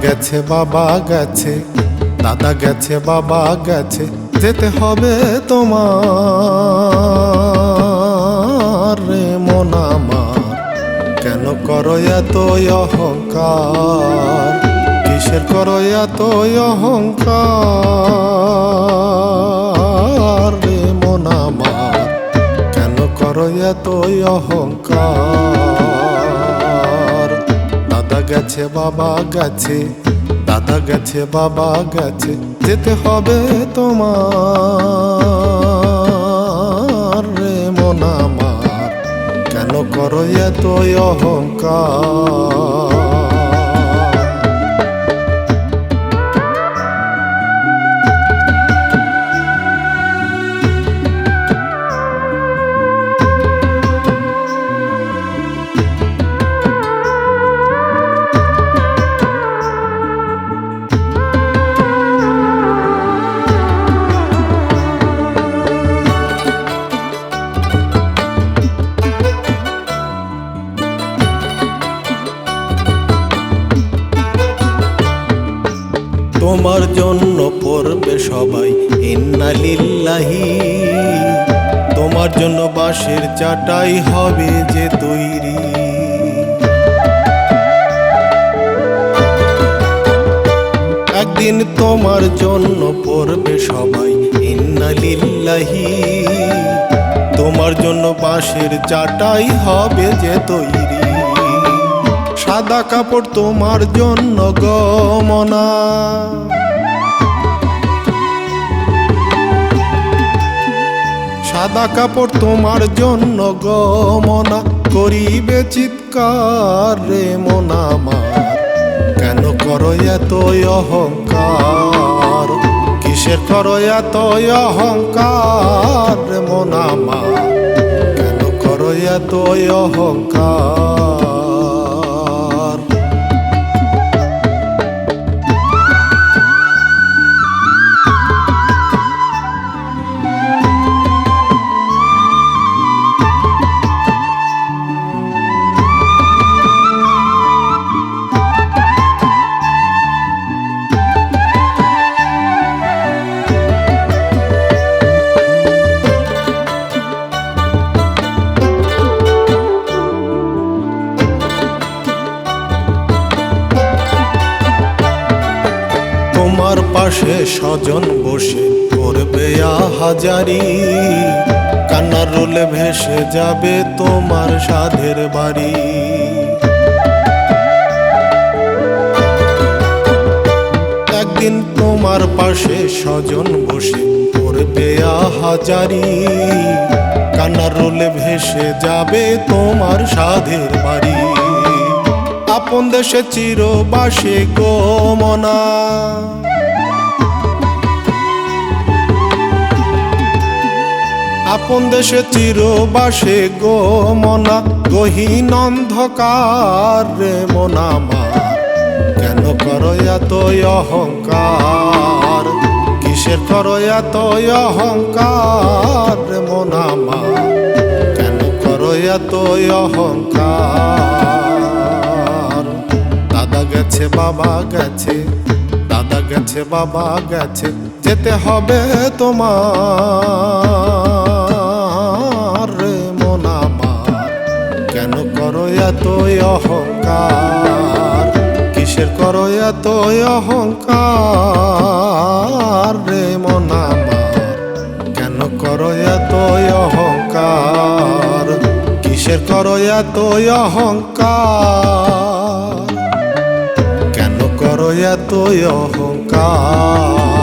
গেছে বাবা গেছে, দাদা গেছে বাবা গেছে, যেতে হবে তোমার রে মন আমার। কেন করো এত অহংকার, কিসের করো এত অহংকার রে মন আমার। কেন করো এত অহংকার। দাদা গেছে বাবা গেছে, দাদা গেছে বাবা গেছে, যেতে হবে তোমার রে মন আমার। কেন করো এত অহংকার। তোমার জন্য পড়বে সবাই ইন্না লিল্লাহি। তোমার জন্য বাঁশের চাটাই হবে যে তৈরি। একদিন তোমার জন্য পড়বে সবাই ইন্না লিল্লাহি। তোমার জন্য বাঁশের চাটাই হবে যে তৈরি। সাদা কাপড় তোমার জন্য গমনা, সাদা কাপড় তোমার জন্য গমনা, করিবে চিৎকার রে মন আমার। কেন করো এত অহংকার, কিসের করো এত অহংকার রে মন আমার। কেন করো এত অহংকার। তোমার পাশে স্বজন বসে করবে আহাজারি, কান্নার রোলে ভেসে যাবে তোমার সাধের বাড়ি। একদিন তোমার পাশে স্বজন বসে করবে আহাজারি, কান্নার রোলে ভেসে যাবে তোমার সাধের বাড়ি। আপন দেশে চিরবাসে গো মনা, আপন দেশে চিরবাসে গো মনা, গহীন অন্ধকার রে মন আমার। কেন করো এত অহংকার, কিসের করো এত অহংকার রে মন আমার। কেন করো এত অহংকার। দাদা গেছে বাবা গেছে, দাদা গেছে বাবা গেছে, যেতে হবে তোমার রে মন আমার। কেন করো এত অহংকার, কিসের করো এত অহংকার রে মন আমার। কেন করো এত অহংকার, কিসের করো এত অহংকার। কেন করো এত অহংকার।